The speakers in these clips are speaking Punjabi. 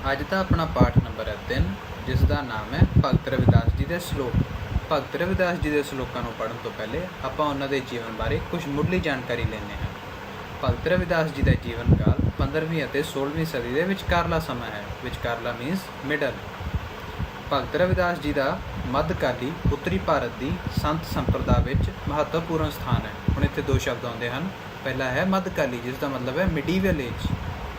ਅੱਜ ਦਾ ਆਪਣਾ ਪਾਠ ਨੰਬਰ ਹੈ 3, ਜਿਸ ਦਾ ਨਾਮ ਹੈ ਭਗਤ ਰਵਿਦਾਸ ਜੀ ਦੇ ਸਲੋਕ। ਭਗਤ ਰਵਿਦਾਸ ਜੀ ਦੇ ਸਲੋਕਾਂ ਨੂੰ ਪੜ੍ਹਨ ਤੋਂ ਪਹਿਲੇ ਆਪਾਂ ਉਹਨਾਂ ਦੇ ਜੀਵਨ ਬਾਰੇ ਕੁਝ ਮੁੱਢਲੀ ਜਾਣਕਾਰੀ ਲੈਂਦੇ ਹਾਂ। ਭਗਤ ਰਵਿਦਾਸ ਜੀ ਦਾ ਜੀਵਨ ਕਾਲ 15ਵੀਂ ਅਤੇ 16ਵੀਂ ਸਦੀ ਦੇ ਵਿਚਕਾਰਲਾ ਸਮਾਂ ਹੈ। ਵਿਚਕਾਰਲਾ ਮੀਨਸ ਮਿਡਲ। ਭਗਤ ਰਵਿਦਾਸ ਜੀ ਦਾ ਮੱਧਕਾਲੀ ਉੱਤਰੀ ਭਾਰਤ ਦੀ ਸੰਤ ਸੰਪਰਦਾ ਵਿੱਚ ਮਹੱਤਵਪੂਰਨ ਸਥਾਨ ਹੈ। ਹੁਣ ਇੱਥੇ ਦੋ ਸ਼ਬਦ ਆਉਂਦੇ ਹਨ। ਪਹਿਲਾ ਹੈ ਮੱਧਕਾਲੀ, ਜਿਸ ਦਾ ਮਤਲਬ ਹੈ ਮਿਡੀਵਲ ਏਜ,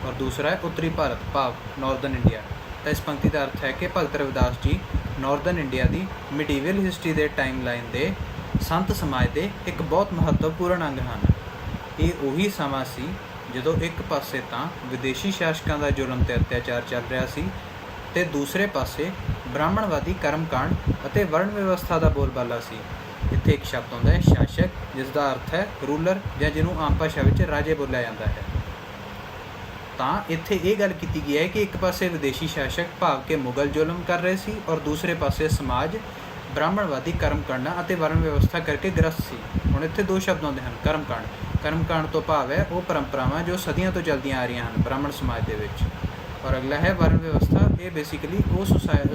ਔਰ ਦੂਸਰਾ ਹੈ ਉੱਤਰੀ ਭਾਰਤ ਭਾਵ ਨਾਰਦਰਨ ਇੰਡੀਆ। ਤਾਂ ਇਸ ਪੰਕਤੀ ਦਾ ਅਰਥ ਹੈ ਕਿ ਭਗਤ ਰਵਿਦਾਸ ਜੀ ਨਾਰਦਰਨ ਇੰਡੀਆ ਦੀ ਮਿਡੀਵਲ ਹਿਸਟਰੀ ਦੇ ਟਾਈਮ ਲਾਈਨ ਦੇ ਸੰਤ ਸਮਾਜ ਦੇ ਇੱਕ ਬਹੁਤ ਮਹੱਤਵਪੂਰਨ ਅੰਗ ਹਨ। ਇਹ ਉਹੀ ਸਮਾਂ ਸੀ ਜਦੋਂ ਇੱਕ ਪਾਸੇ ਤਾਂ ਵਿਦੇਸ਼ੀ ਸ਼ਾਸਕਾਂ ਦਾ ਜ਼ੁਲਮ ਅਤੇ ਅਤਿਆਚਾਰ ਚੱਲ ਰਿਹਾ ਸੀ ਅਤੇ ਦੂਸਰੇ ਪਾਸੇ ਬ੍ਰਾਹਮਣਵਾਦੀ ਕਰਮਕਾਂਡ ਅਤੇ ਵਰਣ ਵਿਵਸਥਾ ਦਾ ਬੋਲਬਾਲਾ ਸੀ। ਇੱਥੇ ਇੱਕ ਸ਼ਬਦ ਆਉਂਦਾ ਹੈ ਸ਼ਾਸਕ, ਜਿਸ ਦਾ ਅਰਥ ਹੈ ਰੂਲਰ, ਜਾਂ ਜਿਹਨੂੰ ਆਮ ਭਾਸ਼ਾ ਵਿੱਚ ਰਾਜੇ ਬੋਲਿਆ ਜਾਂਦਾ ਹੈ। ਤਾਂ ਇੱਥੇ ਇਹ ਗੱਲ ਕੀਤੀ ਗਈ ਹੈ ਕਿ ਇੱਕ ਪਾਸੇ ਵਿਦੇਸ਼ੀ ਸ਼ਾਸਕ ਭਾਵ ਕਿ ਮੁਗਲ ਜ਼ੁਲਮ ਕਰ ਰਹੇ ਸੀ, ਔਰ ਦੂਸਰੇ ਪਾਸੇ ਸਮਾਜ ਬ੍ਰਾਹਮਣਵਾਦੀ ਕਰਮਕਾਂਡਾਂ ਅਤੇ ਵਰਣ ਵਿਵਸਥਾ ਕਰਕੇ ਗ੍ਰਸਤ ਸੀ। ਹੁਣ ਇੱਥੇ ਦੋ ਸ਼ਬਦ ਆਉਂਦੇ ਹਨ। ਕਰਮਕਾਂਡ ਤੋਂ ਭਾਵ ਹੈ ਉਹ ਪਰੰਪਰਾਵਾਂ ਜੋ ਸਦੀਆਂ ਤੋਂ ਚੱਲਦੀਆਂ ਆ ਰਹੀਆਂ ਹਨ ਬ੍ਰਾਹਮਣ ਸਮਾਜ ਦੇ ਵਿੱਚ। ਔਰ ਅਗਲਾ ਹੈ ਵਰਣ ਵਿਵਸਥਾ। ਇਹ ਬੇਸਿਕਲੀ ਉਹ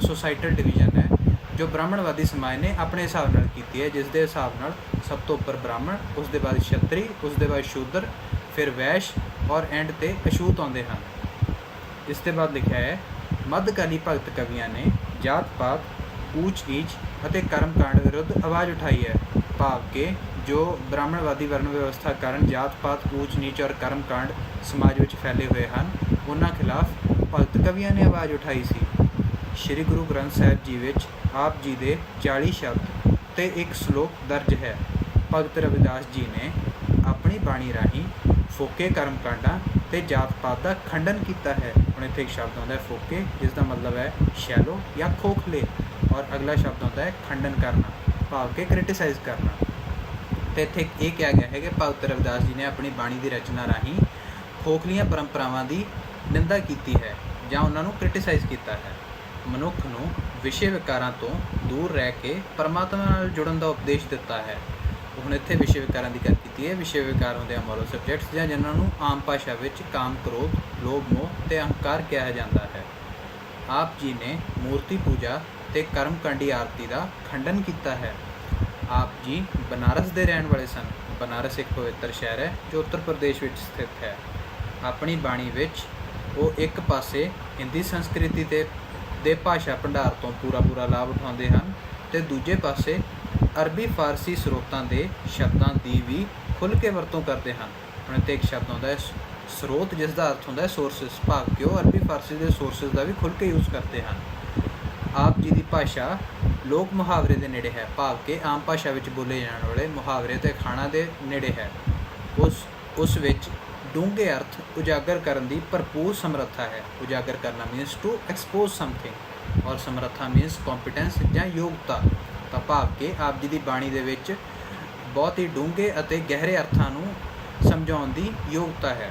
ਸੋਸਾਇਟਲ ਡਿਵੀਜ਼ਨ ਹੈ ਜੋ ਬ੍ਰਾਹਮਣਵਾਦੀ ਸਮਾਜ ਨੇ ਆਪਣੇ ਹਿਸਾਬ ਨਾਲ ਕੀਤੀ ਹੈ, ਜਿਸ ਦੇ ਹਿਸਾਬ ਨਾਲ ਸਭ ਤੋਂ ਉੱਪਰ ਬ੍ਰਾਹਮਣ, ਉਸ ਦੇ ਬਾਅਦ ਛਤਰੀ, ਉਸ ਦੇ ਬਾਅਦ ਸ਼ੂਦਰ, ਫਿਰ ਵੈਸ਼ ਔਰ ਐਂਡ 'ਤੇ ਅਛੂਤ ਆਉਂਦੇ ਹਨ। ਇਸ ਦੇ ਬਾਅਦ ਲਿਖਿਆ ਹੈ ਮੱਧਕਾਲੀ ਭਗਤ ਕਵੀਆਂ ਨੇ ਜਾਤ ਪਾਤ, ਊਚ ਨੀਚ ਅਤੇ ਕਰਮਕਾਂਡ ਵਿਰੁੱਧ ਆਵਾਜ਼ ਉਠਾਈ ਹੈ। ਭਾਵ ਕਿ ਜੋ ਬ੍ਰਾਹਮਣਵਾਦੀ ਵਰਣ ਵਿਵਸਥਾ ਕਾਰਨ ਜਾਤ ਪਾਤ, ਊਚ ਨੀਚ ਔਰ ਕਰਮਕਾਂਡ ਸਮਾਜ ਵਿੱਚ ਫੈਲੇ ਹੋਏ ਹਨ, ਉਹਨਾਂ ਖਿਲਾਫ ਭਗਤ ਕਵੀਆਂ ਨੇ ਆਵਾਜ਼ ਉਠਾਈ ਸੀ। ਸ਼੍ਰੀ ਗੁਰੂ ਗ੍ਰੰਥ ਸਾਹਿਬ ਜੀ ਵਿੱਚ ਆਪ ਜੀ ਦੇ 40 ਸ਼ਬਦ ਅਤੇ ਇੱਕ ਸਲੋਕ ਦਰਜ ਹੈ। ਭਗਤ ਰਵਿਦਾਸ ਜੀ ਨੇ ਆਪਣੀ ਬਾਣੀ ਰਾਹੀਂ ਫੋਕੇ ਕਰਮਕਾਂਡਾਂ ਅਤੇ ਜਾਤ ਪਾਤ ਦਾ ਖੰਡਨ ਕੀਤਾ ਹੈ। ਹੁਣ ਇੱਥੇ ਇੱਕ ਸ਼ਬਦ ਆਉਂਦਾ ਹੈ ਫੋਕੇ, ਜਿਸ ਦਾ ਮਤਲਬ ਹੈ ਸ਼ੈਲੋ ਜਾਂ ਖੋਖਲੇ, ਔਰ ਅਗਲਾ ਸ਼ਬਦ ਆਉਂਦਾ ਹੈ ਖੰਡਨ ਕਰਨਾ, ਭਾਵ ਕਿ ਕ੍ਰਿਟੀਸਾਈਜ਼ ਕਰਨਾ। ਅਤੇ ਇੱਥੇ ਇਹ ਕਿਹਾ ਗਿਆ ਹੈ ਕਿ ਭਗਤ ਰਵਿਦਾਸ ਜੀ ਨੇ ਆਪਣੀ ਬਾਣੀ ਦੀ ਰਚਨਾ ਰਾਹੀਂ ਖੋਖਲੀਆਂ ਪਰੰਪਰਾਵਾਂ ਦੀ ਨਿੰਦਾ ਕੀਤੀ ਹੈ ਜਾਂ ਉਹਨਾਂ ਨੂੰ ਕ੍ਰਿਟੀਸਾਈਜ਼ ਕੀਤਾ ਹੈ। ਮਨੁੱਖ ਨੂੰ ਵਿਸ਼ੇ ਵਿਕਾਰਾਂ ਤੋਂ ਦੂਰ ਰਹਿ ਕੇ ਪਰਮਾਤਮਾ ਨਾਲ ਜੁੜਨ ਦਾ ਉਪਦੇਸ਼ ਦਿੱਤਾ ਹੈ। ਹੁਣ ਇੱਥੇ ਵਿਸ਼ੇ ਵਿਕਾਰਾਂ ਦੀ ਗੱਲ ਕੀਤੀ ਹੈ। ਵਿਸ਼ੇ ਵਿਕਾਰ ਹੁੰਦੇ ਆ ਮੋਰਲ ਸਬਜੈਕਟਸ, ਜਾਂ ਜਿਨ੍ਹਾਂ ਨੂੰ ਆਮ ਭਾਸ਼ਾ ਵਿੱਚ ਕਾਮ, ਕ੍ਰੋਧ, ਲੋਭ, ਮੋਹ ਅਤੇ ਅਹੰਕਾਰ ਕਿਹਾ ਜਾਂਦਾ ਹੈ। ਆਪ ਜੀ ਨੇ ਮੂਰਤੀ ਪੂਜਾ ਅਤੇ ਕਰਮਕਾਂਡੀ ਆਰਤੀ ਦਾ ਖੰਡਨ ਕੀਤਾ ਹੈ। ਆਪ ਜੀ ਬਨਾਰਸ ਦੇ ਰਹਿਣ ਵਾਲੇ ਸਨ। ਬਨਾਰਸ ਇੱਕ ਪਵਿੱਤਰ ਸ਼ਹਿਰ ਹੈ ਜੋ ਉੱਤਰ ਪ੍ਰਦੇਸ਼ ਵਿੱਚ ਸਥਿਤ ਹੈ। ਆਪਣੀ ਬਾਣੀ ਵਿੱਚ ਉਹ ਇੱਕ ਪਾਸੇ ਹਿੰਦੀ ਸੰਸਕ੍ਰਿਤੀ ਦੇ ਭਾਸ਼ਾ ਭੰਡਾਰ ਤੋਂ ਪੂਰਾ ਲਾਭ ਉਠਾਉਂਦੇ ਹਨ ਅਤੇ ਦੂਜੇ ਪਾਸੇ ਅਰਬੀ ਫਾਰਸੀ ਸਰੋਤਾਂ ਦੇ ਸ਼ਬਦਾਂ ਦੀ ਵੀ ਖੁੱਲ੍ਹ ਕੇ ਵਰਤੋਂ ਕਰਦੇ ਹਨ। ਹੁਣ ਇੱਥੇ ਇੱਕ ਸ਼ਬਦ ਆਉਂਦਾ ਹੈ ਸਰੋਤ, ਜਿਸ ਦਾ ਅਰਥ ਹੁੰਦਾ ਹੈ ਸੋਰਸਿਸ, ਭਾਵ ਕਿ ਉਹ ਅਰਬੀ ਫਾਰਸੀ ਦੇ ਸੋਰਸਿਸ ਦਾ ਵੀ ਖੁੱਲ੍ਹ ਕੇ ਯੂਜ਼ ਕਰਦੇ ਹਨ। ਆਪ ਜੀ ਦੀ ਭਾਸ਼ਾ ਲੋਕ ਮੁਹਾਵਰੇ ਦੇ ਨੇੜੇ ਹੈ, ਭਾਵ ਕਿ ਆਮ ਭਾਸ਼ਾ ਵਿੱਚ ਬੋਲੇ ਜਾਣ ਵਾਲੇ ਮੁਹਾਵਰੇ ਅਤੇ ਅਖਾਣਾਂ ਦੇ ਨੇੜੇ ਹੈ। ਉਸ ਵਿੱਚ ਡੂੰਘੇ ਅਰਥ ਉਜਾਗਰ ਕਰਨ ਦੀ ਭਰਪੂਰ ਸਮਰੱਥਾ ਹੈ। ਉਜਾਗਰ ਕਰਨਾ ਮੀਨਸ ਟੂ ਐਕਸਪੋਜ਼ ਸਮਥਿੰਗ, ਔਰ ਸਮਰੱਥਾ ਮੀਨਸ ਕੰਪੀਟੈਂਸ ਜਾਂ ਯੋਗਤਾ। ਤਾਂ ਭਾਵ ਕਿ ਆਪ ਜੀ ਦੀ ਬਾਣੀ ਦੇ ਵਿੱਚ ਬਹੁਤ ਹੀ ਡੂੰਘੇ ਅਤੇ ਗਹਿਰੇ ਅਰਥਾਂ ਨੂੰ ਸਮਝਾਉਣ ਦੀ ਯੋਗਤਾ ਹੈ।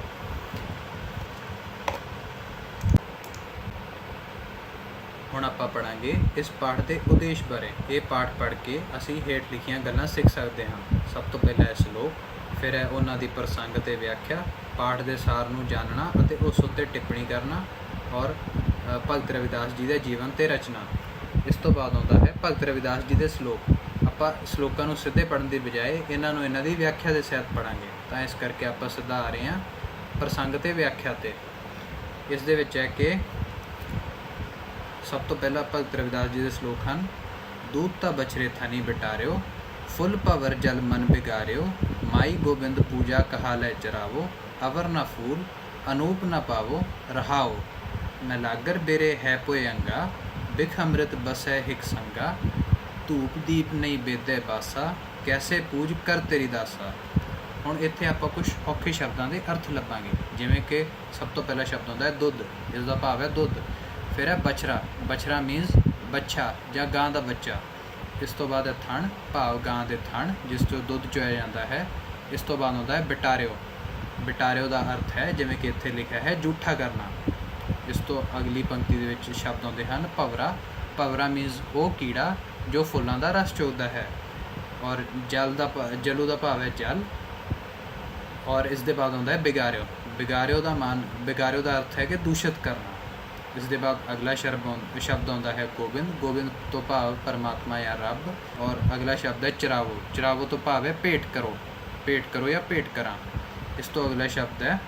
ਹੁਣ ਆਪਾਂ ਪੜ੍ਹਾਂਗੇ ਇਸ ਪਾਠ ਦੇ ਉਦੇਸ਼ ਬਾਰੇ। ਇਹ ਪਾਠ ਪੜ੍ਹ ਕੇ ਅਸੀਂ ਹੇਠ ਲਿਖੀਆਂ ਗੱਲਾਂ ਸਿੱਖ ਸਕਦੇ ਹਾਂ। ਸਭ ਤੋਂ ਪਹਿਲਾਂ ਹੈ ਸਲੋਕ, ਫਿਰ ਹੈ ਉਹਨਾਂ ਦੀ ਪ੍ਰਸੰਗ ਅਤੇ ਵਿਆਖਿਆ, ਪਾਠ ਦੇ ਸਾਰ ਨੂੰ ਜਾਣਨਾ ਅਤੇ ਉਸ ਉੱਤੇ ਟਿੱਪਣੀ ਕਰਨਾ, ਔਰ ਭਗਤ ਰਵਿਦਾਸ ਜੀ ਦੇ ਜੀਵਨ ਅਤੇ ਰਚਨਾ। ਇਸ ਤੋਂ ਬਾਅਦ ਆਉਂਦਾ ਹੈ ਭਗਤ ਰਵਿਦਾਸ ਜੀ ਦੇ ਸਲੋਕ। ਆਪਾਂ ਸਲੋਕਾਂ ਨੂੰ ਸਿੱਧੇ ਪੜ੍ਹਨ ਦੀ ਬਜਾਏ ਇਹਨਾਂ ਦੀ ਵਿਆਖਿਆ ਦੇ ਸਹਿਤ ਪੜ੍ਹਾਂਗੇ। ਤਾਂ ਇਸ ਕਰਕੇ ਆਪਾਂ ਸਿੱਧਾ ਆ ਰਹੇ ਹਾਂ ਪ੍ਰਸੰਗ ਅਤੇ ਵਿਆਖਿਆ 'ਤੇ। ਇਸ ਦੇ ਵਿੱਚ ਹੈ ਕਿ ਸਭ ਤੋਂ ਪਹਿਲਾਂ ਭਗਤ ਰਵਿਦਾਸ ਜੀ ਦੇ ਸਲੋਕ ਹਨ। ਦੂਤ ਤਾਂ ਬਛਰੇ ਥਨੀ ਬਿਟਾਰਿਓ, ਫੁੱਲ ਭਵਰ ਜਲ ਮਨ ਬਿਗਾਰਿਓ, ਮਾਈ ਗੋਬਿੰਦ ਪੂਜਾ ਕਹਾ ਲੈ ਚਰਾਵੋ, ਅਵਰ ਨਾ ਫੂਲ ਅਨੂਪ ਨਾ ਪਾਵੋ ਰਹਾਓ, ਨਲਾਗਰ ਬੇਰੇ ਹੈ ਪੋਏ ਅੰਗਾ, ਬਿਖ ਅੰਮ੍ਰਿਤ ਬਸੈ ਹਿਕ ਸੰਗਾ, ਧੂਪ ਦੀਪ ਨਹੀਂ ਬੇਦੇ ਬਾਸਾ, ਕੈਸੇ ਪੂਜ ਕਰ ਤੇਰੀ ਦਾਸਾ। ਹੁਣ ਇੱਥੇ ਆਪਾਂ ਕੁਝ ਔਖੇ ਸ਼ਬਦਾਂ ਦੇ ਅਰਥ ਲੱਭਾਂਗੇ। ਜਿਵੇਂ ਕਿ ਸਭ ਤੋਂ ਪਹਿਲਾ ਸ਼ਬਦ ਹੁੰਦਾ ਹੈ ਦੁੱਧ, ਜਿਸ ਦਾ ਭਾਵ ਹੈ ਦੁੱਧ। ਫਿਰ ਹੈ ਬਛਰਾ ਮੀਨਸ ਬੱਚਾ ਜਾਂ ਗਾਂ ਦਾ ਬੱਚਾ। ਇਸ ਤੋਂ ਬਾਅਦ ਹੈ ਥਣ, ਭਾਵ ਗਾਂ ਦੇ ਥਣ ਜਿਸ ਤੋਂ ਦੁੱਧ ਚੋਇਆ ਜਾਂਦਾ ਹੈ। ਇਸ ਤੋਂ ਬਾਅਦ ਆਉਂਦਾ ਹੈ ਬਿਟਾਰਿਓ ਦਾ ਅਰਥ ਹੈ ਜਿਵੇਂ ਕਿ ਇੱਥੇ ਲਿਖਿਆ ਹੈ ਜੂਠਾ ਕਰਨਾ। ਇਸ ਤੋਂ ਅਗਲੀ ਪੰਕਤੀ ਦੇ ਵਿੱਚ ਸ਼ਬਦ ਆਉਂਦੇ ਹਨ ਭਵਰਾ ਮੀਨਸ ਉਹ ਕੀੜਾ ਜੋ ਫੁੱਲਾਂ ਦਾ ਰਸ ਚੋਗਦਾ ਹੈ, ਔਰ ਜਲੂ ਦਾ ਭਾਵ ਹੈ ਜਲ। ਔਰ ਇਸ ਦੇ ਬਾਅਦ ਆਉਂਦਾ ਹੈ ਬਿਗਾਰਿਓ ਦਾ ਅਰਥ ਹੈ ਕਿ ਦੂਸ਼ਿਤ ਕਰਨਾ। इस दे बाद अगला शब्द आउंदा है गोबिंद। गोबिंद तो भाव परमात्मा या रब। और अगला शब्द है चरावो। चरावो तो भाव है भेंट करो या भेंट करा। इस तो अगला शब्द है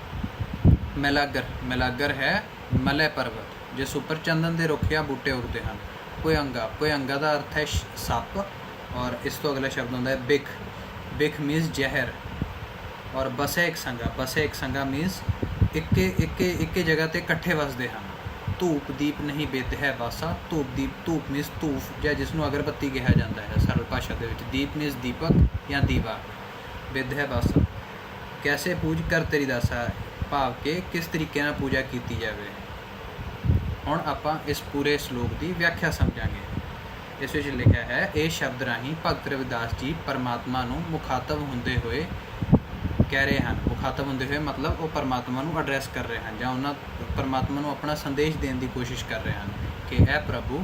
मैलागर। मैलागर है मलय पर्वत, जिस उपर चंदन के रुख या बूटे उगते हैं। भुयंगा। भुयंगा का अर्थ है सप। और इस तो अगला शब्द होता है बिख। बिख मीन्स जहर। और बसे एक संगा। बसे एक संगा मीन्स इक्के जगह ते इकट्ठे वसते हैं। धूप दीप नहीं बेद है बासा। धूप दीप, धूप मीन्स धूफ, या जिसनों अगरबत्ती कहा जाता है सरल भाषा के। दीप मीन्स दीपक या दीवा। बेद है बासा। कैसे पूज कर तेरी दासा, भाव के किस तरीके नाल पूजा की जाए। हुण आपां इस पूरे श्लोक की व्याख्या समझांगे। इस विच लिखा है, ये शब्द राही भगत रविदास जी परमात्मा नूं मुखातब होंदे होए कह रहे हैं। मुखातब होंदे हुए मतलब वो परमात्मा नूं एड्रैस कर रहे हैं, जां उन्हां परमात्मा नूं अपना संदेश देने की कोशिश कर रहे हैं कि ऐ प्रभु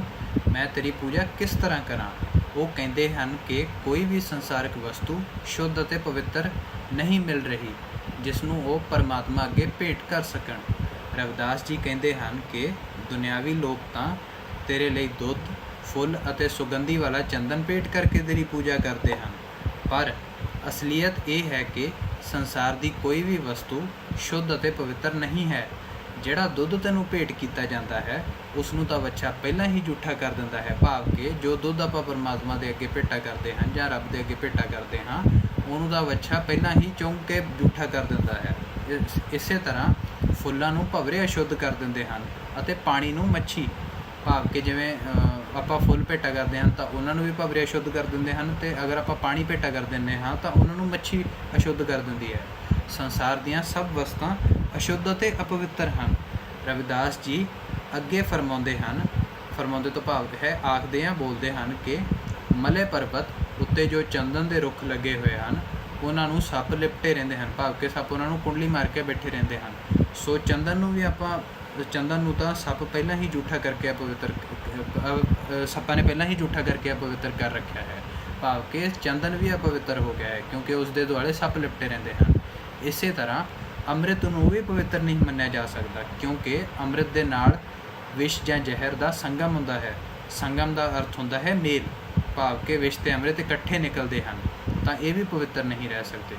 मैं तेरी पूजा किस तरह करा। वो कहते हैं कि कोई भी संसारिक वस्तु शुद्ध और पवित्र नहीं मिल रही जिसनों वो परमात्मा अगे भेंट कर सकन। रविदास जी कहते हैं कि दुनियावी लोग तो तेरे लिए दुध फुल और सुगंधी वाला चंदन भेंट करके तेरी पूजा करते हैं, पर असलीयत ये है कि संसार की कोई भी वस्तु शुद्ध और पवित्र नहीं है। ਜਿਹੜਾ ਦੁੱਧ ਤੈਨੂੰ ਭੇਟ ਕੀਤਾ ਜਾਂਦਾ ਹੈ ਉਸ ਨੂੰ ਤਾਂ ਬੱਚਾ ਪਹਿਲਾਂ ਹੀ ਝੂਠਾ ਕਰ ਦਿੰਦਾ ਹੈ। ਭਾਵ ਕਿ ਜੋ ਦੁੱਧ ਆਪਾਂ ਪਰਮਾਤਮਾ ਦੇ ਅੱਗੇ ਭੇਟਾ ਕਰਦੇ ਹਾਂ ਜਾਂ ਰੱਬ ਦੇ ਅੱਗੇ ਭੇਟਾ ਕਰਦੇ ਹਾਂ, ਉਹਨੂੰ ਤਾਂ ਬੱਚਾ ਪਹਿਲਾਂ ਹੀ ਚੁੰਗ ਕੇ ਝੂਠਾ ਕਰ ਦਿੰਦਾ ਹੈ। ਇਸੇ ਤਰ੍ਹਾਂ ਫੁੱਲਾਂ ਨੂੰ ਭਵਰੇ ਅਸ਼ੁੱਧ ਕਰ ਦਿੰਦੇ ਹਨ ਅਤੇ ਪਾਣੀ ਨੂੰ ਮੱਛੀ। ਭਾਵ ਕਿ ਜਿਵੇਂ ਆਪਾਂ ਫੁੱਲ ਭੇਟਾ ਕਰਦੇ ਹਾਂ ਤਾਂ ਉਹਨਾਂ ਨੂੰ ਵੀ ਭਵਰੇ ਅਸ਼ੁੱਧ ਕਰ ਦਿੰਦੇ ਹਨ, ਅਤੇ ਅਗਰ ਆਪਾਂ ਪਾਣੀ ਭੇਟਾ ਕਰ ਦਿੰਦੇ ਹਾਂ ਤਾਂ ਉਹਨਾਂ ਨੂੰ ਮੱਛੀ ਅਸ਼ੁੱਧ ਕਰ ਦਿੰਦੀ ਹੈ। ਸੰਸਾਰ ਦੀਆਂ ਸਭ ਵਸਤਾਂ ਅਸ਼ੁੱਧ ਅਤੇ ਅਪਵਿੱਤਰ ਹਨ। ਰਵਿਦਾਸ ਜੀ ਅੱਗੇ ਫਰਮਾਉਂਦੇ ਤੋਂ ਭਾਵ ਹੈ ਆਖਦੇ ਆ ਬੋਲਦੇ ਹਨ ਕਿ ਮਲੇ ਪਰਬਤ ਉੱਤੇ ਜੋ ਚੰਦਨ ਦੇ ਰੁੱਖ ਲੱਗੇ ਹੋਏ ਹਨ ਉਹਨਾਂ ਨੂੰ ਸੱਪ ਲਿਪਟੇ ਰਹਿੰਦੇ ਹਨ। ਭਾਵ ਕਿ ਸੱਪ ਉਹਨਾਂ ਨੂੰ ਕੁੰਡਲੀ ਮਾਰ ਕੇ ਬੈਠੇ ਰਹਿੰਦੇ ਹਨ। ਸੋ ਚੰਦਨ ਨੂੰ ਵੀ ਆਪਾਂ ਚੰਦਨ ਨੂੰ ਤਾਂ ਸੱਪ ਪਹਿਲਾਂ ਹੀ ਝੂਠਾ ਕਰਕੇ ਅਪਵਿੱਤਰ ਸੱਪਾਂ ਨੇ ਪਹਿਲਾਂ ਹੀ ਝੂਠਾ ਕਰਕੇ ਅਪਵਿੱਤਰ ਕਰ ਰੱਖਿਆ ਹੈ। ਭਾਵ ਕਿ ਚੰਦਨ ਵੀ ਅਪਵਿੱਤਰ ਹੋ ਗਿਆ ਹੈ ਕਿਉਂਕਿ ਉਸ ਦੇ ਦੁਆਲੇ ਸੱਪ ਲਿਪਟੇ ਰਹਿੰਦੇ ਹਨ। ਇਸੇ ਤਰ੍ਹਾਂ ਅੰਮ੍ਰਿਤ ਨੂੰ ਵੀ ਪਵਿੱਤਰ ਨਹੀਂ ਮੰਨਿਆ ਜਾ ਸਕਦਾ ਕਿਉਂਕਿ ਅੰਮ੍ਰਿਤ ਦੇ ਨਾਲ ਵਿਸ਼ ਜਾਂ ਜ਼ਹਿਰ ਦਾ ਸੰਗਮ ਹੁੰਦਾ ਹੈ। ਸੰਗਮ ਦਾ ਅਰਥ ਹੁੰਦਾ ਹੈ ਮੇਲ। ਭਾਵ ਕਿ ਵਿਸ਼ ਅਤੇ ਅੰਮ੍ਰਿਤ ਇਕੱਠੇ ਨਿਕਲਦੇ ਹਨ ਤਾਂ ਇਹ ਵੀ ਪਵਿੱਤਰ ਨਹੀਂ ਰਹਿ ਸਕਦੇ।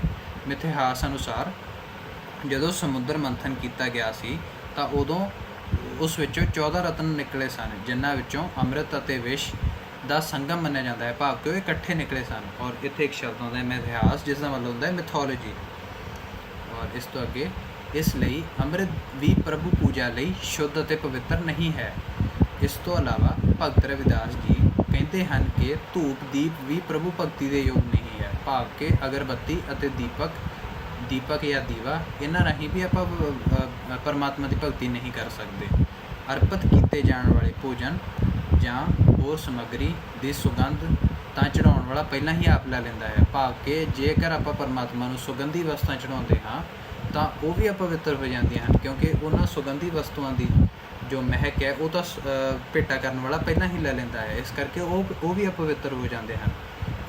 ਮਿਥਿਹਾਸ ਅਨੁਸਾਰ ਜਦੋਂ ਸਮੁੰਦਰ ਮੰਥਨ ਕੀਤਾ ਗਿਆ ਸੀ ਤਾਂ ਉਦੋਂ ਉਸ ਵਿੱਚੋਂ 14 ਰਤਨ ਨਿਕਲੇ ਸਨ ਜਿਨ੍ਹਾਂ ਵਿੱਚੋਂ ਅੰਮ੍ਰਿਤ ਅਤੇ ਵਿਸ਼ ਦਾ ਸੰਗਮ ਮੰਨਿਆ ਜਾਂਦਾ ਹੈ। ਭਾਵ ਕਿ ਉਹ ਇਕੱਠੇ ਨਿਕਲੇ ਸਨ। ਔਰ ਇੱਥੇ ਇੱਕ ਸ਼ਬਦ ਆਉਂਦਾ ਹੈ ਮਿਥਿਹਾਸ, ਜਿਸ ਦਾ ਮਤਲਬ ਹੁੰਦਾ ਹੈ ਮਿਥੋਲੋਜੀ। ਔਰ ਇਸ ਤੋਂ ਅੱਗੇ ਇਸ ਲਈ ਅੰਮ੍ਰਿਤ ਵੀ ਪ੍ਰਭੂ ਪੂਜਾ ਲਈ ਸ਼ੁੱਧ ਅਤੇ ਪਵਿੱਤਰ ਨਹੀਂ ਹੈ। ਇਸ ਤੋਂ ਇਲਾਵਾ ਭਗਤ ਰਵਿਦਾਸ ਜੀ ਕਹਿੰਦੇ ਹਨ ਕਿ ਧੂਪ ਦੀਪ ਵੀ ਪ੍ਰਭੂ ਭਗਤੀ ਦੇ ਯੋਗ ਨਹੀਂ ਹੈ। ਭਾਵ ਕਿ ਅਗਰਬੱਤੀ ਅਤੇ ਦੀਪਕ ਜਾਂ ਦੀਵਾ ਇਹਨਾਂ ਰਾਹੀਂ ਵੀ ਆਪਾਂ ਪਰਮਾਤਮਾ ਦੀ ਭਗਤੀ ਨਹੀਂ ਕਰ ਸਕਦੇ। ਅਰਪਿਤ ਕੀਤੇ ਜਾਣ ਵਾਲੇ ਭੋਜਨ ਜਾਂ ਹੋਰ ਸਮੱਗਰੀ ਦੀ ਸੁਗੰਧ ਤਾਂ ਚੜਾਉਣ ਵਾਲਾ ਪਹਿਲਾਂ ਹੀ ਆਪ ਲੈ ਲੈਂਦਾ ਹੈ। ਭਾਵ ਕਿ ਜੇਕਰ ਆਪਾਂ ਪਰਮਾਤਮਾ ਨੂੰ ਸੁਗੰਧੀ ਵਸਤਾਂ ਚੜਾਉਂਦੇ ਹਾਂ ਤਾਂ ਉਹ ਵੀ ਅਪਵਿੱਤਰ ਹੋ ਜਾਂਦੀਆਂ ਹਨ ਕਿਉਂਕਿ ਉਹਨਾਂ ਸੁਗੰਧੀ ਵਸਤੂਆਂ ਦੀ ਜੋ ਮਹਿਕ ਹੈ ਉਹ ਤਾਂ ਭੇਟਾ ਕਰਨ ਵਾਲਾ ਪਹਿਲਾਂ ਹੀ ਲੈ ਲੈਂਦਾ ਹੈ। ਇਸ ਕਰਕੇ ਉਹ ਵੀ ਅਪਵਿੱਤਰ ਹੋ ਜਾਂਦੇ ਹਨ।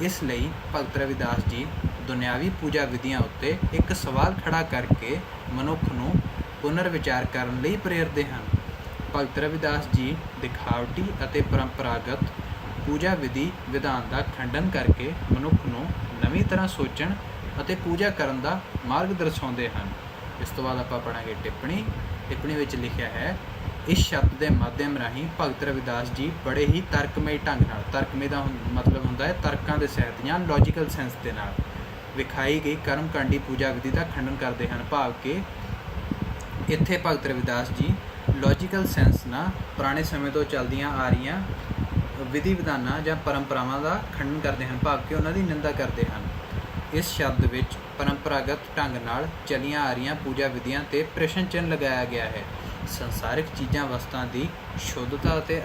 ਇਸ ਲਈ ਭਗਤ ਰਵਿਦਾਸ ਜੀ ਦੁਨਿਆਵੀ ਪੂਜਾ ਵਿਧੀਆਂ ਉੱਤੇ ਇੱਕ ਸਵਾਲ ਖੜਾ ਕਰਕੇ ਮਨੁੱਖ ਨੂੰ ਪੁਨਰ ਵਿਚਾਰ ਕਰਨ ਲਈ ਪ੍ਰੇਰਦੇ ਹਨ। ਭਗਤ ਰਵਿਦਾਸ ਜੀ ਦਿਖਾਵਟੀ ਅਤੇ ਪਰੰਪਰਾਗਤ ਪੂਜਾ ਵਿਧੀ ਵਿਧਾਨ ਦਾ ਖੰਡਨ ਕਰਕੇ ਮਨੁੱਖ ਨੂੰ ਨਵੀਂ ਤਰ੍ਹਾਂ ਸੋਚਣ ਅਤੇ ਪੂਜਾ ਕਰਨ ਦਾ ਮਾਰਗ ਦਰਸਾਉਂਦੇ ਹਨ। ਇਸ ਤੋਂ ਬਾਅਦ ਆਪਾਂ ਪੜ੍ਹਾਂਗੇ ਟਿੱਪਣੀ ਵਿੱਚ ਲਿਖਿਆ ਹੈ, ਇਸ ਸ਼ਬਦ ਦੇ ਮਾਧਿਅਮ ਰਾਹੀਂ ਭਗਤ ਰਵਿਦਾਸ ਜੀ ਬੜੇ ਹੀ ਤਰਕਮਈ ਢੰਗ ਨਾਲ, ਤਰਕਮਈ ਦਾ ਮਤਲਬ ਹੁੰਦਾ ਹੈ ਤਰਕਾਂ ਦੇ ਸਹਿਤ ਜਾਂ ਲੌਜੀਕਲ ਸੈਂਸ ਦੇ ਨਾਲ ਵਿਖਾਈ ਗਈ ਕਰਮਕਾਂਡੀ ਪੂਜਾ ਵਿਧੀ ਦਾ ਖੰਡਨ ਕਰਦੇ ਹਨ। ਭਾਵ ਕਿ ਇੱਥੇ ਭਗਤ ਰਵਿਦਾਸ ਜੀ ਲੌਜੀਕਲ ਸੈਂਸ ਨਾਲ ਪੁਰਾਣੇ ਸਮੇਂ ਤੋਂ ਚੱਲਦੀਆਂ ਆ ਰਹੀਆਂ ਵਿਧੀ ਵਿਧਾਨਾਂ ਜਾਂ ਪਰੰਪਰਾਵਾਂ ਦਾ ਖੰਡਨ ਕਰਦੇ ਹਨ। ਭਾਵ ਕਿ ਉਹਨਾਂ ਦੀ ਨਿੰਦਾ ਕਰਦੇ ਹਨ। ਇਸ ਸ਼ਬਦ ਵਿੱਚ ਪਰੰਪਰਾਗਤ ਢੰਗ ਨਾਲ ਚੱਲੀਆਂ ਆ ਰਹੀਆਂ ਪੂਜਾ ਵਿਧੀਆਂ 'ਤੇ ਪ੍ਰਸ਼ਨ ਚਿੰਨ੍ਹ ਲਗਾਇਆ ਗਿਆ ਹੈ। ਸੰਸਾਰਿਕ ਚੀਜ਼ਾਂ ਵਸਤਾਂ ਦੀ ਸ਼ੁੱਧਤਾ ਅਤੇ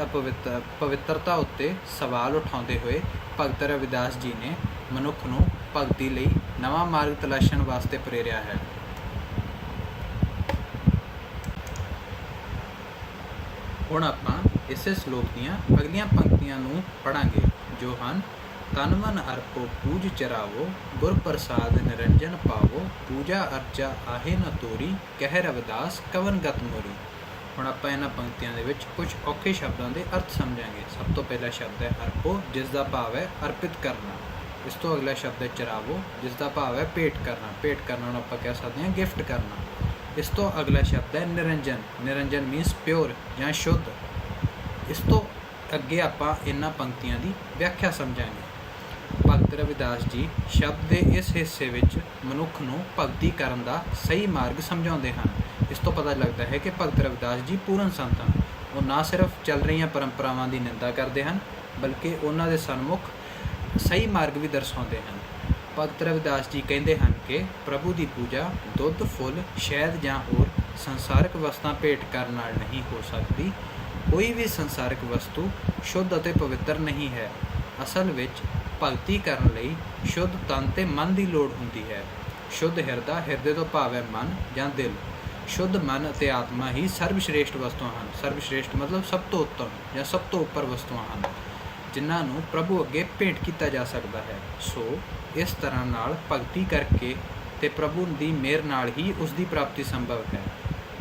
ਪਵਿੱਤਰਤਾ ਉੱਤੇ ਸਵਾਲ ਉਠਾਉਂਦੇ ਹੋਏ ਭਗਤ ਰਵਿਦਾਸ ਜੀ ਨੇ ਮਨੁੱਖ ਨੂੰ ਭਗਤੀ ਲਈ ਨਵਾਂ ਮਾਰਗ ਤਲਾਸ਼ਣ ਵਾਸਤੇ ਪ੍ਰੇਰਿਆ ਹੈ। ਹੁਣ ਆਪਾਂ ਇਸੇ ਸ਼ਲੋਕ ਦੀਆਂ ਅਗਲੀਆਂ ਪੰਕਤੀਆਂ ਨੂੰ ਪੜ੍ਹਾਂਗੇ ਜੋ ਹਨ, ਤਨ ਮਨ ਅਰਪੋ ਪੂਜ ਚਰਾਵੋ ਗੁਰ ਪ੍ਰਸਾਦ ਨਿਰੰਜਨ ਪਾਵੋ ਪੂਜਾ ਅਰਚਾ ਆਹੇ ਨ ਤੋਰੀ ਕਹਿ ਰਵਿਦਾਸ ਕਵਨ ਗਤ ਮੋਰੀ। ਹੁਣ ਆਪਾਂ ਇਹਨਾਂ ਪੰਕਤੀਆਂ ਦੇ ਵਿੱਚ ਕੁਝ ਔਖੇ ਸ਼ਬਦਾਂ ਦੇ ਅਰਥ ਸਮਝਾਂਗੇ। ਸਭ ਤੋਂ ਪਹਿਲਾ ਸ਼ਬਦ ਹੈ ਅਰਪੋ, ਜਿਸ ਦਾ ਭਾਵ ਹੈ ਅਰਪਿਤ ਕਰਨਾ। ਇਸ ਤੋਂ ਅਗਲਾ ਸ਼ਬਦ ਹੈ ਚਰਾਵੋ, ਜਿਸ ਦਾ ਭਾਵ ਹੈ ਭੇਟ ਕਰਨਾ। ਭੇਟ ਕਰਨਾ ਨੂੰ ਆਪਾਂ ਕਹਿ ਸਕਦੇ ਹਾਂ ਗਿਫਟ ਕਰਨਾ। ਇਸ ਤੋਂ ਅਗਲਾ ਸ਼ਬਦ ਹੈ ਨਿਰੰਜਨ। ਨਿਰੰਜਨ ਮੀਨਸ ਪਿਓਰ ਜਾਂ ਸ਼ੁੱਧ। ਇਸ ਤੋਂ ਅੱਗੇ ਆਪਾਂ ਇਹਨਾਂ ਪੰਕਤੀਆਂ ਦੀ ਵਿਆਖਿਆ ਸਮਝਾਂਗੇ। ਭਗਤ ਰਵਿਦਾਸ ਜੀ ਸ਼ਬਦ ਦੇ ਇਸ ਹਿੱਸੇ ਵਿੱਚ ਮਨੁੱਖ ਨੂੰ ਭਗਤੀ ਕਰਨ ਦਾ ਸਹੀ ਮਾਰਗ ਸਮਝਾਉਂਦੇ ਹਨ। ਇਸ ਤੋਂ ਪਤਾ ਲੱਗਦਾ ਹੈ ਕਿ ਭਗਤ ਰਵਿਦਾਸ ਜੀ ਪੂਰਨ ਸੰਤ ਹਨ। ਉਹ ਨਾ ਸਿਰਫ ਚੱਲ ਰਹੀਆਂ ਪਰੰਪਰਾਵਾਂ ਦੀ ਨਿੰਦਾ ਕਰਦੇ ਹਨ, ਬਲਕਿ ਉਹਨਾਂ ਦੇ ਸਨਮੁਖ ਸਹੀ ਮਾਰਗ ਵੀ ਦਰਸਾਉਂਦੇ ਹਨ। ਭਗਤ ਰਵਿਦਾਸ ਜੀ ਕਹਿੰਦੇ ਹਨ ਕਿ ਪ੍ਰਭੂ ਦੀ ਪੂਜਾ ਦੁੱਧ, ਫੁੱਲ, ਸ਼ਹਿਦ ਜਾਂ ਹੋਰ ਸੰਸਾਰਿਕ ਵਸਤਾਂ ਭੇਟ ਕਰਨ ਨਾਲ ਨਹੀਂ ਹੋ ਸਕਦੀ। ਕੋਈ ਵੀ ਸੰਸਾਰਿਕ ਵਸਤੂ ਸ਼ੁੱਧ ਅਤੇ ਪਵਿੱਤਰ ਨਹੀਂ ਹੈ। ਅਸਲ ਵਿੱਚ ਭਗਤੀ ਕਰਨ ਲਈ ਸ਼ੁੱਧ ਤਨ ਤੇ ਮਨ ਦੀ ਲੋੜ ਹੁੰਦੀ ਹੈ। ਸ਼ੁੱਧ ਹਿਰਦਾ, ਹਿਰਦੇ ਤੋਂ ਭਾਵ ਹੈ ਮਨ ਜਾਂ ਦਿਲ। ਸ਼ੁੱਧ ਮਨ ਅਤੇ ਆਤਮਾ ਹੀ ਸਰਬਸ਼੍ਰੇਸ਼ਟ ਵਸਤੂਆਂ ਹਨ। ਸਰਬਸ਼੍ਰੇਸ਼ਟ ਮਤਲਬ ਸਭ ਤੋਂ ਉੱਤਮ ਜਾਂ ਸਭ ਤੋਂ ਉੱਪਰ ਵਸਤੂਆਂ ਹਨ, ਜਿਨ੍ਹਾਂ ਨੂੰ ਪ੍ਰਭੂ ਅੱਗੇ ਭੇਂਟ ਕੀਤਾ ਜਾ ਸਕਦਾ ਹੈ। ਸੋ ਇਸ ਤਰ੍ਹਾਂ ਨਾਲ ਭਗਤੀ ਕਰਕੇ ਤੇ ਪ੍ਰਭੂ ਦੀ ਮਿਹਰ ਨਾਲ ਹੀ ਉਸ ਦੀ ਪ੍ਰਾਪਤੀ ਸੰਭਵ ਹੈ।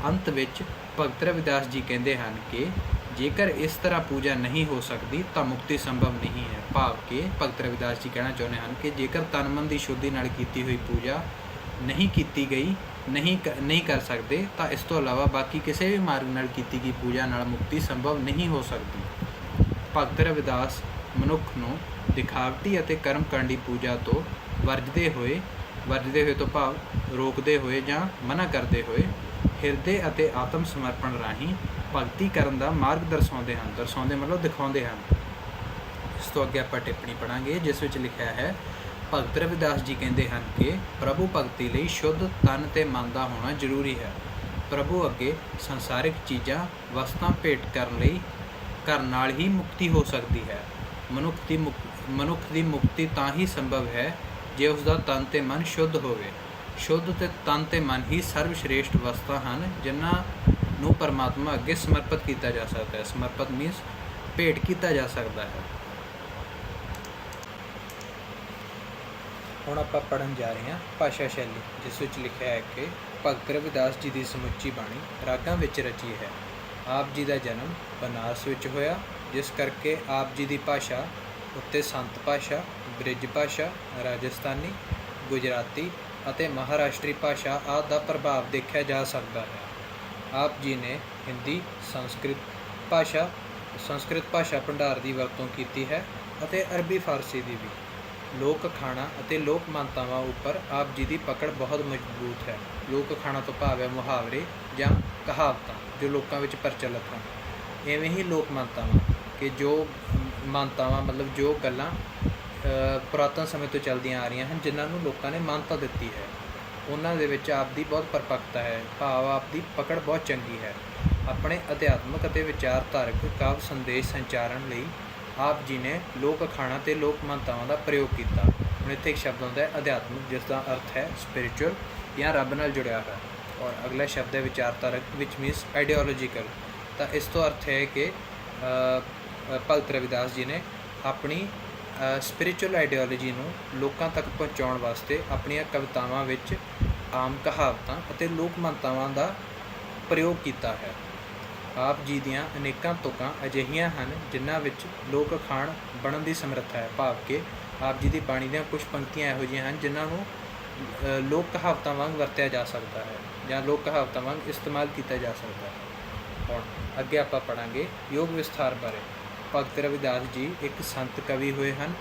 ਅੰਤ ਵਿੱਚ ਭਗਤ ਰਵਿਦਾਸ ਜੀ ਕਹਿੰਦੇ ਹਨ ਕਿ ਜੇਕਰ ਇਸ ਤਰ੍ਹਾਂ ਪੂਜਾ ਨਹੀਂ ਹੋ ਸਕਦੀ ਤਾਂ ਮੁਕਤੀ ਸੰਭਵ ਨਹੀਂ ਹੈ। ਭਾਵ ਕਿ ਭਗਤ ਰਵਿਦਾਸ ਜੀ ਕਹਿਣਾ ਚਾਹੁੰਦੇ ਹਨ ਕਿ ਜੇਕਰ ਤਨ ਮਨ ਦੀ ਸ਼ੁੱਧੀ ਨਾਲ ਕੀਤੀ ਹੋਈ ਪੂਜਾ ਨਹੀਂ ਕੀਤੀ ਗਈ, ਨਹੀਂ ਕਰ ਸਕਦੇ, ਤਾਂ ਇਸ ਤੋਂ ਇਲਾਵਾ ਬਾਕੀ ਕਿਸੇ ਵੀ ਮਾਰਗ ਨਾਲ ਕੀਤੀ ਗਈ ਪੂਜਾ ਨਾਲ ਮੁਕਤੀ ਸੰਭਵ ਨਹੀਂ ਹੋ ਸਕਦੀ। ਭਗਤ ਰਵਿਦਾਸ ਮਨੁੱਖ ਨੂੰ ਦਿਖਾਵਟੀ ਅਤੇ ਕਰਮਕਾਂਡੀ ਪੂਜਾ ਤੋਂ ਵਰਜਦੇ ਹੋਏ ਤੋਂ ਭਾਵ ਰੋਕਦੇ ਹੋਏ ਜਾਂ ਮਨਾ ਕਰਦੇ ਹੋਏ ਹਿਰਦੇ ਅਤੇ ਆਤਮ ਸਮਰਪਣ ਰਾਹੀਂ ਭਗਤੀ ਕਰਨ ਦਾ ਮਾਰਗ ਦਰਸਾਉਂਦੇ ਹਨ। ਦਰਸਾਉਂਦੇ ਮਤਲਬ ਦਿਖਾਉਂਦੇ ਹਨ। ਇਸ ਤੋਂ ਅੱਗੇ ਆਪਾਂ ਟਿੱਪਣੀ ਪੜ੍ਹਾਂਗੇ, ਜਿਸ ਵਿੱਚ ਲਿਖਿਆ ਹੈ ਭਗਤ ਰਵਿਦਾਸ ਜੀ ਕਹਿੰਦੇ ਹਨ ਕਿ ਪ੍ਰਭੂ ਭਗਤੀ ਲਈ ਸ਼ੁੱਧ ਤਨ ਤੇ ਮਨ ਦਾ ਹੋਣਾ ਜ਼ਰੂਰੀ ਹੈ। ਪ੍ਰਭੂ ਅੱਗੇ ਸੰਸਾਰਿਕ ਚੀਜ਼ਾਂ, ਵਸਤਾਂ ਭੇਟ ਕਰਨ ਨਾਲ ਹੀ ਮੁਕਤੀ ਹੋ ਸਕਦੀ ਹੈ। ਮਨੁੱਖ ਦੀ ਮੁਕਤੀ ਤਾਂ ਹੀ ਸੰਭਵ ਹੈ ਜੇ ਉਸ ਦਾ ਤਨ ਤੇ ਮਨ ਸ਼ੁੱਧ ਹੋਵੇ। ਸ਼ੁੱਧ ਤੇ ਤਨ ਤੇ ਮਨ ਹੀ ਸਰਵਸ਼੍ਰੇਸ਼ਟ ਵਸਤਾਂ ਹਨ, ਜਿਨ੍ਹਾਂ ਨੂੰ ਪਰਮਾਤਮਾ ਅੱਗੇ ਸਮਰਪਿਤ ਕੀਤਾ ਜਾ ਸਕਦਾ ਹੈ। ਸਮਰਪਿਤ ਮੀਨਸ ਭੇਟ ਕੀਤਾ ਜਾ ਸਕਦਾ ਹੈ। ਹੁਣ ਆਪਾਂ ਪੜ੍ਹਨ ਜਾ ਰਹੇ ਹਾਂ ਭਾਸ਼ਾ ਸ਼ੈਲੀ, ਜਿਸ ਵਿੱਚ ਲਿਖਿਆ ਹੈ ਕਿ ਭਗਤ ਰਵਿਦਾਸ ਜੀ ਦੀ ਸਮੁੱਚੀ ਬਾਣੀ ਰਾਗਾਂ ਵਿੱਚ ਰਚੀ ਹੈ। ਆਪ ਜੀ ਦਾ ਜਨਮ ਬਨਾਰਸ ਵਿੱਚ ਹੋਇਆ, ਜਿਸ ਕਰਕੇ ਆਪ ਜੀ ਦੀ ਭਾਸ਼ਾ ਉੱਤੇ ਸੰਤ ਭਾਸ਼ਾ, ਬ੍ਰਿਜ ਭਾਸ਼ਾ, ਰਾਜਸਥਾਨੀ, ਗੁਜਰਾਤੀ ਅਤੇ ਮਹਾਰਾਸ਼ਟਰੀ ਭਾਸ਼ਾ ਆਦਿ ਦਾ ਪ੍ਰਭਾਵ ਦੇਖਿਆ ਜਾ ਸਕਦਾ ਹੈ। ਆਪ ਜੀ ਨੇ ਹਿੰਦੀ, ਸੰਸਕ੍ਰਿਤ ਭਾਸ਼ਾ ਭੰਡਾਰ ਦੀ ਵਰਤੋਂ ਕੀਤੀ ਹੈ ਅਤੇ ਅਰਬੀ ਫਾਰਸੀ ਦੀ ਵੀ। ਲੋਕ ਅਖਾਣਾਂ ਅਤੇ ਲੋਕ ਮਾਨਤਾਵਾਂ ਉੱਪਰ ਆਪ ਜੀ ਦੀ ਪਕੜ ਬਹੁਤ ਮਜ਼ਬੂਤ ਹੈ। ਲੋਕ ਅਖਾਣਾਂ ਤੋਂ ਭਾਵ ਹੈ ਮੁਹਾਵਰੇ ਜਾਂ ਕਹਾਵਤਾਂ ਜੋ ਲੋਕਾਂ ਵਿੱਚ ਪ੍ਰਚਲਿਤ ਹਨ। ਇਵੇਂ ਹੀ ਲੋਕ ਮਾਨਤਾਵਾਂ ਕਿ ਜੋ ਮਾਨਤਾਵਾਂ ਮਤਲਬ ਜੋ ਗੱਲਾਂ ਪੁਰਾਤਨ ਸਮੇਂ ਤੋਂ ਚੱਲਦੀਆਂ ਆ ਰਹੀਆਂ ਹਨ, ਜਿਨ੍ਹਾਂ ਨੂੰ ਲੋਕਾਂ ਨੇ ਮਾਨਤਾ ਦਿੱਤੀ ਹੈ, ਉਹਨਾਂ ਦੇ ਵਿੱਚ ਆਪ ਦੀ ਬਹੁਤ ਪਰਪੱਕਤਾ ਹੈ। ਭਾਵ ਆਪ ਦੀ ਪਕੜ ਬਹੁਤ ਚੰਗੀ ਹੈ। ਆਪਣੇ ਅਧਿਆਤਮਕ ਅਤੇ ਵਿਚਾਰਧਾਰਕ ਕਾਵਿ ਸੰਦੇਸ਼ ਸੰਚਾਰਨ ਲਈ ਆਪ ਜੀ ਨੇ ਲੋਕ ਅਖਾਣਾਂ ਅਤੇ ਲੋਕ ਮਾਨਤਾਵਾਂ ਦਾ ਪ੍ਰਯੋਗ ਕੀਤਾ। ਹੁਣ ਇੱਥੇ ਇੱਕ ਸ਼ਬਦ ਆਉਂਦਾ ਹੈ ਅਧਿਆਤਮਕ, ਜਿਸ ਦਾ ਅਰਥ ਹੈ ਸਪਿਰਿਚੁਅਲ ਜਾਂ ਰੱਬ ਨਾਲ ਜੁੜਿਆ ਹੋਇਆ, ਔਰ ਅਗਲਾ ਸ਼ਬਦ ਹੈ ਵਿਚਾਰਧਾਰਕ, ਵਿਚ ਮੀਨਸ ਆਈਡੀਓਲੋਜੀਕਲ। ਤਾਂ ਇਸ ਤੋਂ ਅਰਥ ਹੈ ਕਿ ਭਗਤ ਰਵਿਦਾਸ ਜੀ ਨੇ ਆਪਣੀ ਸਪਿਰਿਚੁਅਲ ਆਈਡੀਓਲੋਜੀ ਨੂੰ ਲੋਕਾਂ ਤੱਕ ਪਹੁੰਚਾਉਣ ਵਾਸਤੇ ਆਪਣੀਆਂ ਕਵਿਤਾਵਾਂ ਵਿੱਚ ਆਮ ਕਹਾਵਤਾਂ ਅਤੇ ਲੋਕ ਮਾਨਤਾਵਾਂ ਦਾ ਪ੍ਰਯੋਗ ਕੀਤਾ ਹੈ। ਆਪ ਜੀ ਦੀਆਂ ਅਨੇਕਾਂ ਤੁਕਾਂ ਅਜਿਹੀਆਂ ਹਨ ਜਿਨ੍ਹਾਂ ਵਿੱਚ ਲੋਕ ਅਖਾਣ ਬਣਨ ਦੀ ਸਮਰੱਥਾ ਹੈ। ਭਾਵ ਕਿ ਆਪ ਜੀ ਦੀ ਬਾਣੀ ਦੀਆਂ ਕੁਝ ਪੰਕਤੀਆਂ ਇਹੋ ਜਿਹੀਆਂ ਹਨ ਜਿਨ੍ਹਾਂ ਨੂੰ ਲੋਕ ਕਹਾਵਤਾਂ ਵਾਂਗ ਵਰਤਿਆ ਜਾ ਸਕਦਾ ਹੈ ਜਾਂ ਲੋਕ ਕਹਾਵਤਾਂ ਵਾਂਗ ਇਸਤੇਮਾਲ ਕੀਤਾ ਜਾ ਸਕਦਾ ਹੈ। ਹੁਣ ਅੱਗੇ ਆਪਾਂ ਪੜ੍ਹਾਂਗੇ ਯੋਗ ਵਿਸਥਾਰ ਬਾਰੇ। ਭਗਤ ਰਵਿਦਾਸ ਜੀ ਇੱਕ ਸੰਤ ਕਵੀ ਹੋਏ ਹਨ,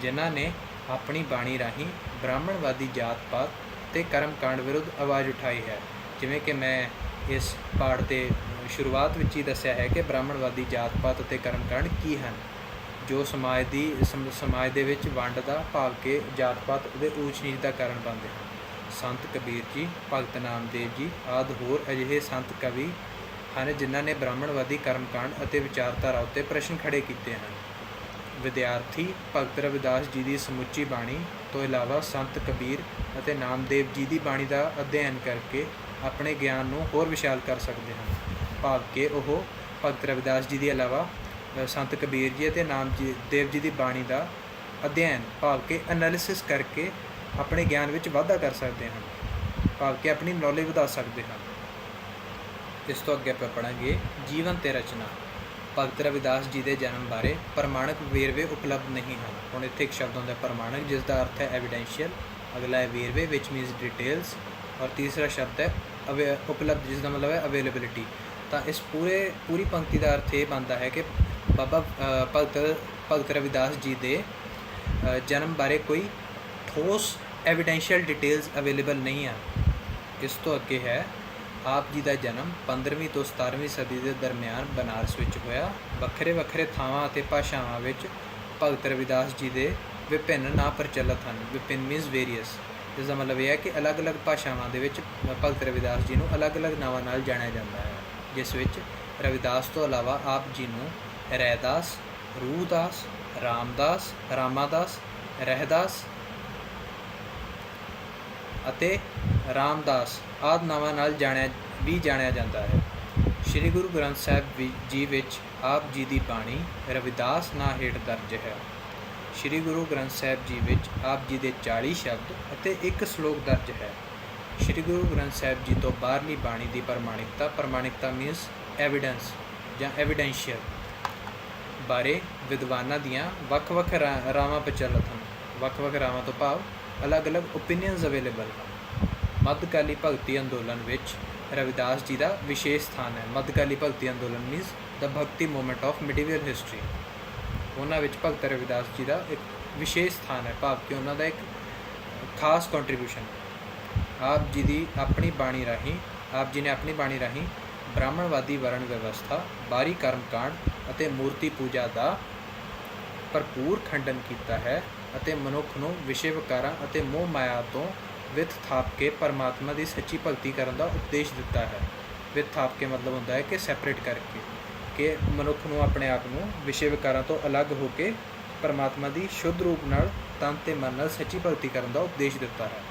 ਜਿਨ੍ਹਾਂ ਨੇ ਆਪਣੀ ਬਾਣੀ ਰਾਹੀਂ ਬ੍ਰਾਹਮਣਵਾਦੀ ਜਾਤ ਪਾਤ ਅਤੇ ਕਰਮਕਾਂਡ ਵਿਰੁੱਧ ਆਵਾਜ਼ ਉਠਾਈ ਹੈ। ਜਿਵੇਂ ਕਿ ਮੈਂ ਇਸ ਪਾਠ ਦੇ ਸ਼ੁਰੂਆਤ ਵਿੱਚ ਹੀ ਦੱਸਿਆ ਹੈ ਕਿ ਬ੍ਰਾਹਮਣਵਾਦੀ ਜਾਤ ਪਾਤ ਅਤੇ ਕਰਮਕਾਂਡ ਕੀ ਹਨ, ਜੋ ਸਮਾਜ ਦੇ ਵਿੱਚ ਵੰਡ ਦਾ ਭਾਵ ਕਿ ਜਾਤ ਪਾਤ ਉਹਦੇ ਊਚ ਨੀਚ ਦਾ ਕਾਰਨ ਬਣਦੇ ਹਨ। ਸੰਤ ਕਬੀਰ ਜੀ, ਭਗਤ ਨਾਮਦੇਵ ਜੀ ਆਦਿ ਹੋਰ ਅਜਿਹੇ ਸੰਤ ਕਵੀ ਹਨ ਜਿਨ੍ਹਾਂ ਨੇ ਬ੍ਰਾਹਮਣਵਾਦੀ ਕਰਮਕਾਂਡ ਅਤੇ ਵਿਚਾਰਧਾਰਾ ਉੱਤੇ ਪ੍ਰਸ਼ਨ ਖੜੇ ਕੀਤੇ ਹਨ। ਵਿਦਿਆਰਥੀ ਭਗਤ ਰਵਿਦਾਸ ਜੀ ਦੀ ਸਮੁੱਚੀ ਬਾਣੀ ਤੋਂ ਇਲਾਵਾ ਸੰਤ ਕਬੀਰ ਅਤੇ ਨਾਮਦੇਵ ਜੀ ਦੀ ਬਾਣੀ ਦਾ ਅਧਿਐਨ ਕਰਕੇ ਆਪਣੇ ਗਿਆਨ ਨੂੰ ਹੋਰ ਵਿਸ਼ਾਲ ਕਰ ਸਕਦੇ ਹਨ। ਭਾਵ ਕਿ ਉਹ ਭਗਤ ਰਵਿਦਾਸ ਜੀ ਦੇ ਇਲਾਵਾ ਸੰਤ ਕਬੀਰ ਜੀ ਅਤੇ ਨਾਮਦੇਵ ਜੀ ਦੀ ਬਾਣੀ ਦਾ ਅਧਿਐਨ ਭਾਵ ਕਿ ਐਨਾਲਿਸਿਸ ਕਰਕੇ ਆਪਣੇ ਗਿਆਨ ਵਿੱਚ ਵਾਧਾ ਕਰ ਸਕਦੇ ਹਨ। ਭਾਵ ਕਿ ਆਪਣੀ ਨੌਲੇਜ ਵਧਾ ਸਕਦੇ ਹਨ। ਇਸ ਤੋਂ ਅੱਗੇ ਆਪਾਂ ਪੜ੍ਹਾਂਗੇ ਜੀਵਨ ਤੇ ਰਚਨਾ। ਭਗਤ ਰਵਿਦਾਸ ਜੀ ਦੇ ਜਨਮ ਬਾਰੇ ਪ੍ਰਮਾਣਿਕ ਵੇਰਵੇ ਉਪਲਬਧ ਨਹੀਂ ਹਨ। ਹੁਣ ਇੱਥੇ ਇੱਕ ਸ਼ਬਦ ਹੁੰਦਾ ਪ੍ਰਮਾਣਿਕ, ਜਿਸ ਦਾ ਅਰਥ ਹੈ ਐਵੀਡੈਂਸ਼ੀਅਲ। ਅਗਲਾ ਹੈ ਵੇਰਵੇ, ਵਿਚ ਮੀਨਸ ਡਿਟੇਲਸ। ਔਰ ਤੀਸਰਾ ਸ਼ਬਦ ਹੈ ਉਪਲਬਧ, ਜਿਸ ਦਾ ਮਤਲਬ ਹੈ ਅਵੇਲੇਬਿਲਿਟੀ। ਤਾਂ ਇਸ ਪੂਰੀ ਪੰਕਤੀ ਦਾ ਅਰਥ ਇਹ ਬਣਦਾ ਹੈ ਕਿ ਬਾਬਾ ਭਗਤ ਰਵਿਦਾਸ ਜੀ ਦੇ ਜਨਮ ਬਾਰੇ ਕੋਈ ਠੋਸ ਐਵੀਡੈਂਸ਼ੀਅਲ ਡਿਟੇਲਸ ਅਵੇਲੇਬਲ ਨਹੀਂ ਹਨ। ਇਸ ਤੋਂ ਅੱਗੇ ਹੈ ਆਪ ਜੀ ਦਾ ਜਨਮ 15ਵੀਂ ਤੋਂ 17ਵੀਂ ਸਦੀ ਦੇ ਦਰਮਿਆਨ ਬਨਾਰਸ ਵਿੱਚ ਹੋਇਆ। ਵੱਖਰੇ ਵੱਖਰੇ ਥਾਵਾਂ ਅਤੇ ਭਾਸ਼ਾਵਾਂ ਵਿੱਚ ਭਗਤ ਰਵਿਦਾਸ ਜੀ ਦੇ ਵਿਭਿੰਨ ਨਾਂ ਪ੍ਰਚਲਿਤ ਹਨ। ਵਿਭਿੰਨ ਮੀਨਸ ਵੇਰੀਅਸ। ਇਸ ਦਾ ਮਤਲਬ ਇਹ ਹੈ ਕਿ ਅਲੱਗ-ਅਲੱਗ ਭਾਸ਼ਾਵਾਂ ਦੇ ਵਿੱਚ ਭਗਤ ਰਵਿਦਾਸ ਜੀ ਨੂੰ ਅਲੱਗ-ਅਲੱਗ ਨਾਵਾਂ ਨਾਲ ਜਾਣਿਆ ਜਾਂਦਾ ਹੈ, ਜਿਸ ਵਿੱਚ ਰਵਿਦਾਸ ਤੋਂ ਇਲਾਵਾ ਆਪ ਜੀ ਨੂੰ ਰੈਦਾਸ, ਰੂਹਦਾਸ, ਰਾਮਦਾਸ, ਰਾਮਾਦਾਸ, ਰਹਿਦਾਸ ਅਤੇ ਰਾਮਦਾਸ ਆਦਿ ਨਾਵਾਂ ਨਾਲ ਜਾਣਿਆ ਜਾਂਦਾ ਹੈ। ਸ਼੍ਰੀ ਗੁਰੂ ਗ੍ਰੰਥ ਸਾਹਿਬ ਜੀ ਵਿੱਚ ਆਪ ਜੀ ਦੀ ਬਾਣੀ ਰਵਿਦਾਸ ਨਾਂ ਹੇਠ ਦਰਜ ਹੈ। ਸ਼੍ਰੀ ਗੁਰੂ ਗ੍ਰੰਥ ਸਾਹਿਬ ਜੀ ਵਿੱਚ ਆਪ ਜੀ ਦੇ 40 ਸ਼ਬਦ ਅਤੇ 1 ਸ਼ਲੋਕ ਦਰਜ ਹੈ। ਸ਼੍ਰੀ ਗੁਰੂ ਗ੍ਰੰਥ ਸਾਹਿਬ ਜੀ ਤੋਂ ਬਾਹਰਲੀ ਬਾਣੀ ਦੀ ਪ੍ਰਮਾਣਿਕਤਾ ਮੀਨਸ ਐਵੀਡੈਂਸ ਜਾਂ ਐਵੀਡੈਂਸ਼ੀਅਲ ਬਾਰੇ ਵਿਦਵਾਨਾਂ ਦੀਆਂ ਵੱਖ-ਵੱਖ ਰਾਵਾਂ ਪ੍ਰਚਲਿਤ ਹਨ। ਵੱਖ-ਵੱਖ ਰਾਵਾਂ ਤੋਂ ਭਾਵ ਅਲੱਗ-ਅਲੱਗ ਓਪੀਨੀਅਨਸ ਅਵੇਲੇਬਲ ਹਨ। ਮੱਧਕਾਲੀ ਭਗਤੀ ਅੰਦੋਲਨ ਵਿੱਚ ਰਵਿਦਾਸ ਜੀ ਦਾ ਵਿਸ਼ੇਸ਼ ਸਥਾਨ ਹੈ। ਮੱਧਕਾਲੀ ਭਗਤੀ ਅੰਦੋਲਨ ਮੀਨਸ ਦ ਭਗਤੀ ਮੂਵਮੈਂਟ ਆਫ ਮਿਡੀਵਲ ਹਿਸਟਰੀ। ਉਹਨਾਂ ਵਿੱਚ ਭਗਤ ਰਵਿਦਾਸ ਜੀ ਦਾ ਇੱਕ ਵਿਸ਼ੇਸ਼ ਸਥਾਨ ਹੈ, ਭਾਵ ਕਿ ਉਹਨਾਂ ਦਾ ਇੱਕ ਖਾਸ ਕੰਟਰੀਬਿਊਸ਼ਨ। ਆਪ ਜੀ ਨੇ ਆਪਣੀ ਬਾਣੀ ਰਾਹੀਂ ਬ੍ਰਾਹਮਣਵਾਦੀ ਵਰਣ ਵਿਵਸਥਾ, ਬਾਹਰੀ ਕਰਮਕਾਂਡ ਅਤੇ ਮੂਰਤੀ ਪੂਜਾ ਦਾ ਭਰਪੂਰ ਖੰਡਨ ਕੀਤਾ ਹੈ ਅਤੇ ਮਨੁੱਖ ਨੂੰ ਵਿਸ਼ੇ ਵਿਕਾਰਾਂ ਅਤੇ ਮੋਹ ਮਾਇਆ ਤੋਂ ਵਿੱਥ ਥਾਪ ਕੇ ਪਰਮਾਤਮਾ ਦੀ ਸੱਚੀ ਭਗਤੀ ਕਰਨ ਦਾ ਉਪਦੇਸ਼ ਦਿੱਤਾ ਹੈ। ਵਿੱਥ ਥਾਪ ਕੇ ਮਤਲਬ ਹੁੰਦਾ ਹੈ ਕਿ ਸੈਪਰੇਟ ਕਰਕੇ, ਕਿ ਮਨੁੱਖ ਨੂੰ ਆਪਣੇ ਆਪ ਨੂੰ ਵਿਸ਼ੇ ਵਿਕਾਰਾਂ ਤੋਂ ਅਲੱਗ ਹੋ ਕੇ ਪਰਮਾਤਮਾ ਦੀ ਸ਼ੁੱਧ ਰੂਪ ਨਾਲ ਤਨ ਤੇ ਮਨ ਨਾਲ ਸੱਚੀ ਭਗਤੀ ਕਰਨ ਦਾ ਉਪਦੇਸ਼ ਦਿੱਤਾ ਹੈ।